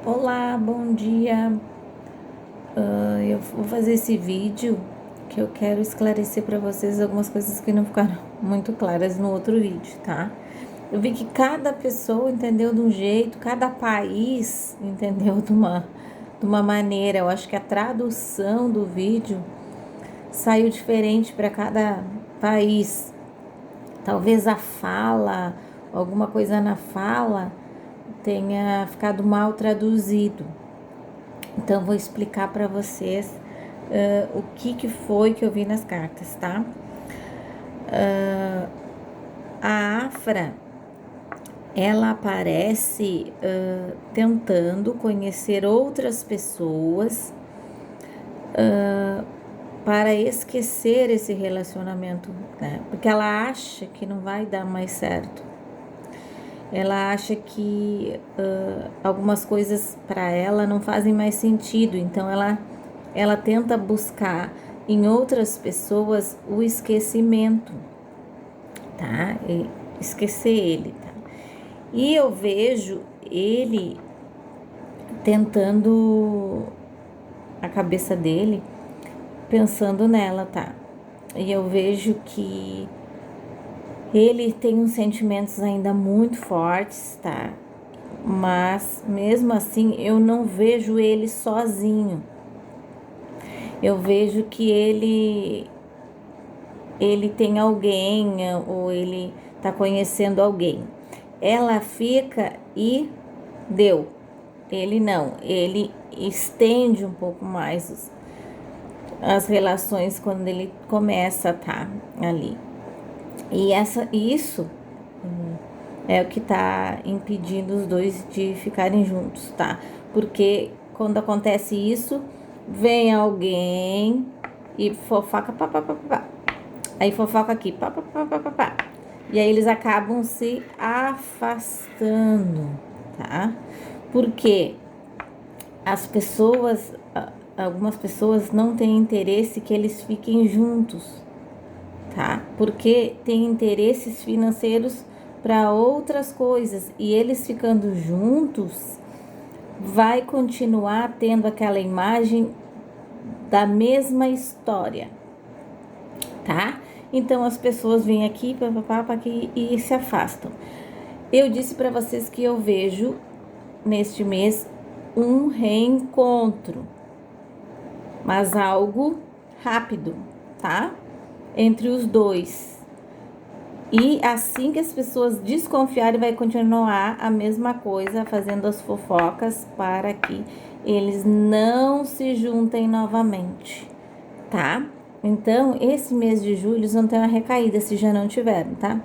Olá, bom dia. Eu vou fazer esse vídeo que eu quero esclarecer para vocês algumas coisas que não ficaram muito claras no outro vídeo, tá? Eu vi que cada pessoa entendeu de um jeito, cada país entendeu de uma maneira. Eu acho que a tradução do vídeo saiu diferente para cada país. Talvez a fala, alguma coisa na fala tenha ficado mal traduzido. Então, vou explicar para vocês o que foi que eu vi nas cartas, tá? A Afra, ela aparece tentando conhecer outras pessoas para esquecer esse relacionamento, né? Porque ela acha que não vai dar mais certo. Ela acha que algumas coisas para ela não fazem mais sentido, então ela tenta buscar em outras pessoas o esquecimento, tá? E esquecer ele, tá? E eu vejo ele tentando, a cabeça dele, pensando nela, tá? E eu vejo que ele tem uns sentimentos ainda muito fortes, tá? Mas mesmo assim eu não vejo ele sozinho. Eu vejo que ele tem alguém ou ele tá conhecendo alguém. Ela fica e deu. Ele não, ele estende um pouco mais as relações quando ele começa a tá ali. E isso é o que tá impedindo os dois de ficarem juntos, tá? Porque quando acontece isso, vem alguém e fofoca, pá, pá, pá, pá. Aí fofoca aqui, pá, pá, pá, pá, pá, pá. E aí eles acabam se afastando, tá? Porque as pessoas, algumas pessoas não têm interesse que eles fiquem juntos, tá? Porque tem interesses financeiros para outras coisas e eles ficando juntos vai continuar tendo aquela imagem da mesma história, tá? Então as pessoas vêm aqui, papapá, aqui e se afastam. Eu disse para vocês que eu vejo neste mês um reencontro, mas algo rápido, tá? Entre os dois. E assim que as pessoas desconfiarem, vai continuar a mesma coisa, fazendo as fofocas para que eles não se juntem novamente, tá? Então, esse mês de julho, eles vão ter uma recaída, se já não tiveram, tá?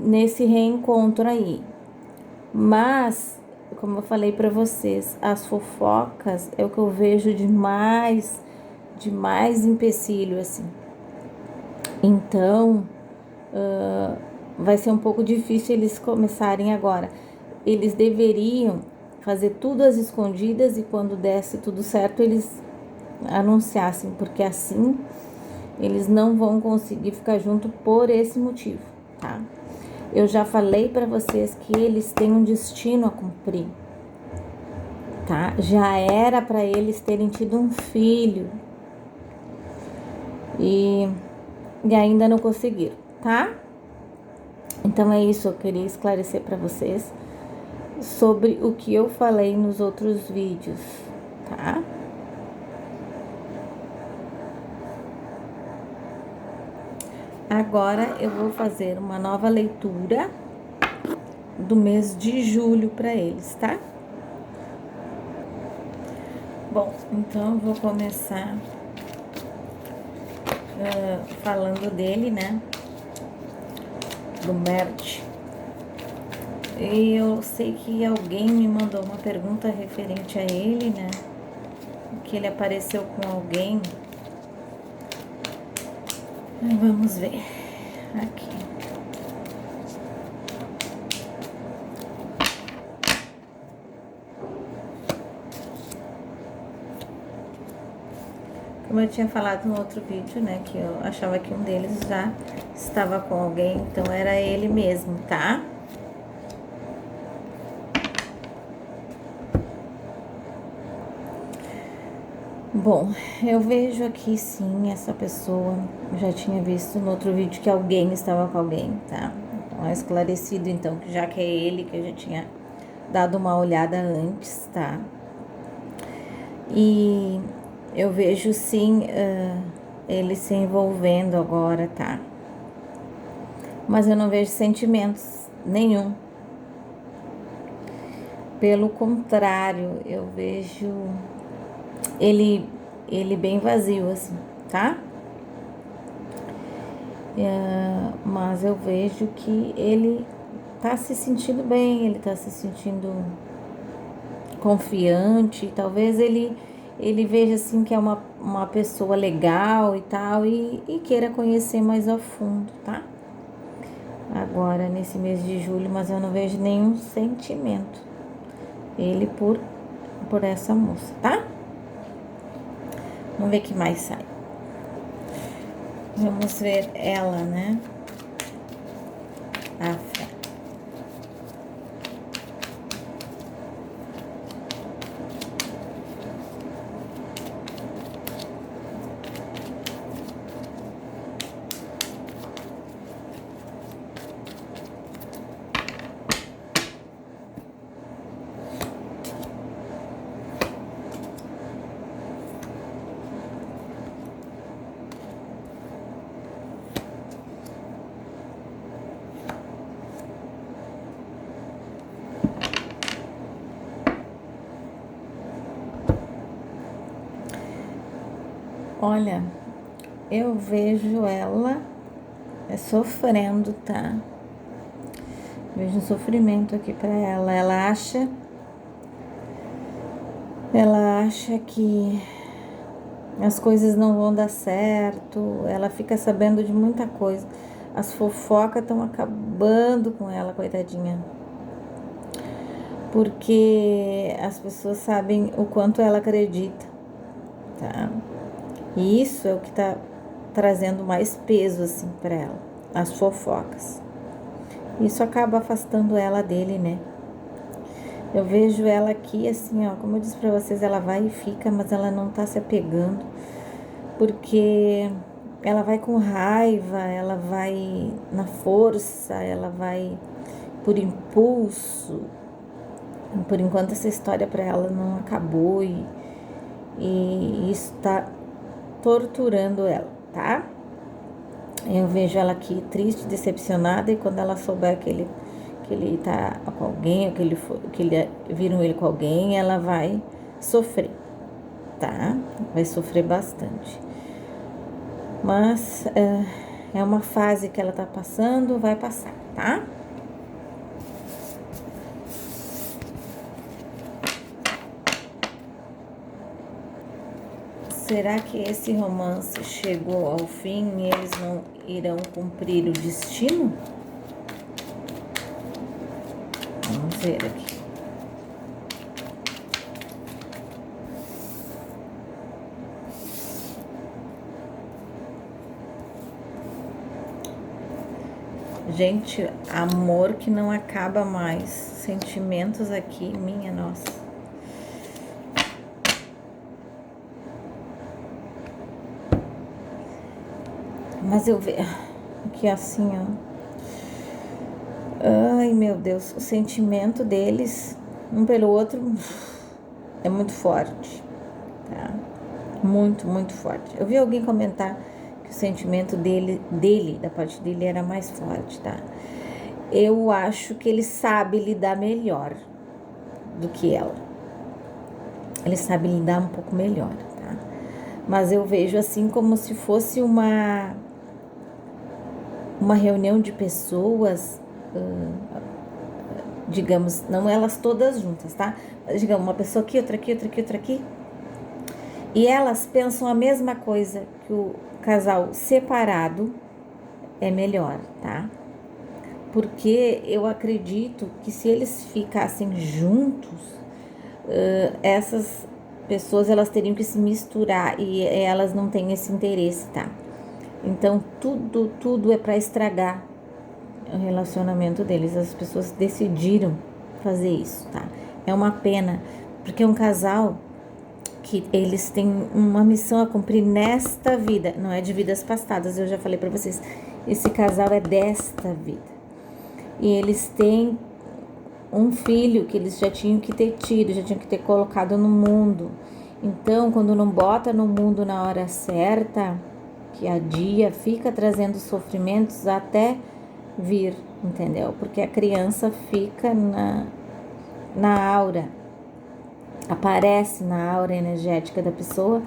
Nesse reencontro aí. Mas, como eu falei para vocês, as fofocas é o que eu vejo de mais empecilho, assim. Então, vai ser um pouco difícil eles começarem agora. Eles deveriam fazer tudo às escondidas e quando desse tudo certo, eles anunciassem, porque assim eles não vão conseguir ficar junto por esse motivo, tá? Eu já falei para vocês que eles têm um destino a cumprir, tá? Já era para eles terem tido um filho e ainda não conseguiram, tá? Então é isso, eu queria esclarecer para vocês sobre o que eu falei nos outros vídeos, tá? Agora eu vou fazer uma nova leitura do mês de julho para eles, tá? Bom, então eu vou começar falando dele, né? Do Mert. E eu sei que alguém me mandou uma pergunta referente a ele, né? Que ele apareceu com alguém. Vamos ver aqui. Como eu tinha falado no outro vídeo, né? Que eu achava que um deles já estava com alguém, então era ele mesmo, tá? Bom, eu vejo aqui sim essa pessoa. Eu já tinha visto no outro vídeo que alguém estava com alguém, tá? Então é esclarecido então que já que é ele, que eu já tinha dado uma olhada antes, tá? E eu vejo sim ele se envolvendo agora, tá? Mas eu não vejo sentimentos nenhum. Pelo contrário, eu vejo ele, ele bem vazio, assim, tá? Mas eu vejo que ele tá se sentindo bem, ele tá se sentindo confiante, talvez ele veja assim que é uma pessoa legal e tal, e queira conhecer mais a fundo, tá? Agora, nesse mês de julho, mas eu não vejo nenhum sentimento. Ele por essa moça, tá? Vamos ver o que mais sai. Vamos ver ela, né? A fé. Olha, eu vejo ela sofrendo, tá? Vejo um sofrimento aqui pra ela. Ela acha que as coisas não vão dar certo. Ela fica sabendo de muita coisa. As fofocas estão acabando com ela, coitadinha. Porque as pessoas sabem o quanto ela acredita, tá? E isso é o que tá trazendo mais peso, assim, pra ela. As fofocas. Isso acaba afastando ela dele, né? Eu vejo ela aqui, assim, ó, como eu disse pra vocês, ela vai e fica, mas ela não tá se apegando, porque ela vai com raiva, ela vai na força, ela vai por impulso. Por enquanto essa história pra ela não acabou e isso tá torturando ela, tá? Eu vejo ela aqui triste, decepcionada, e quando ela souber que ele tá com alguém, ou que ele viram ele com alguém, ela vai sofrer, tá? Vai sofrer bastante. Mas é uma fase que ela tá passando, vai passar, tá? Será que esse romance chegou ao fim e eles não irão cumprir o destino? Vamos ver aqui. Gente, amor que não acaba mais. Sentimentos aqui, minha nossa. Mas eu vejo aqui assim, ó. Ai, meu Deus, o sentimento deles, um pelo outro, é muito forte, tá? Muito, muito forte. Eu vi alguém comentar que o sentimento da parte dele, era mais forte, tá? Eu acho que ele sabe lidar melhor do que ela. Ele sabe lidar um pouco melhor, tá? Mas eu vejo assim como se fosse uma reunião de pessoas, digamos, não elas todas juntas, tá? Digamos, uma pessoa aqui, outra aqui, outra aqui, outra aqui. E elas pensam a mesma coisa, que o casal separado é melhor, tá? Porque eu acredito que se eles ficassem juntos, essas pessoas elas teriam que se misturar e elas não têm esse interesse, tá? Então tudo é para estragar o relacionamento deles. As pessoas decidiram fazer isso, tá? É uma pena, porque um casal que eles têm uma missão a cumprir nesta vida, não é de vidas passadas. Eu já falei para vocês, esse casal é desta vida. E eles têm um filho que eles já tinham que ter tido, já tinham que ter colocado no mundo. Então, quando não bota no mundo na hora certa, que adia, fica trazendo sofrimentos até vir, entendeu? Porque a criança fica na aura, aparece na aura energética da pessoa,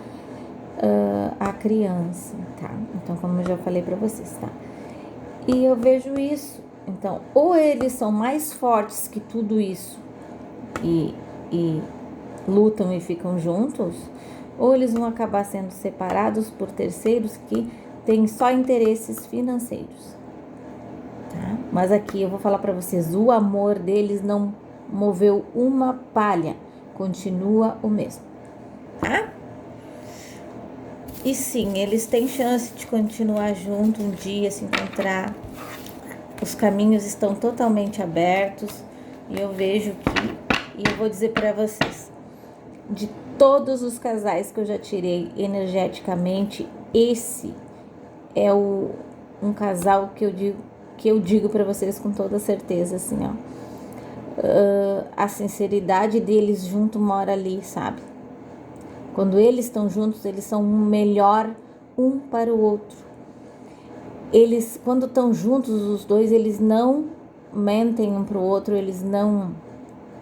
a criança, tá? Então, como eu já falei pra vocês, tá? E eu vejo isso. Então, ou eles são mais fortes que tudo isso e lutam e ficam juntos, ou eles vão acabar sendo separados por terceiros que têm só interesses financeiros, tá? Mas aqui eu vou falar para vocês, o amor deles não moveu uma palha, continua o mesmo, tá? E sim, eles têm chance de continuar junto um dia, se encontrar. Os caminhos estão totalmente abertos e eu vejo que, e eu vou dizer para vocês, de todos os casais que eu já tirei energeticamente, esse é um casal que eu digo para vocês com toda certeza, assim, ó, a sinceridade deles junto mora ali, sabe? Quando eles estão juntos, eles são um melhor um para o outro. Eles, quando estão juntos os dois, eles não mentem um para o outro, eles não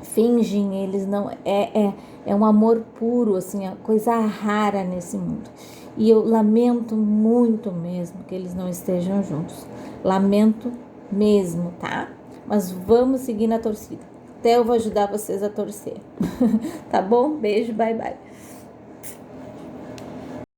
fingem, eles não... É um amor puro, assim, a coisa rara nesse mundo. E eu lamento muito mesmo que eles não estejam juntos. Lamento mesmo, tá? Mas vamos seguir na torcida. Até eu vou ajudar vocês a torcer. Tá bom? Beijo, bye, bye.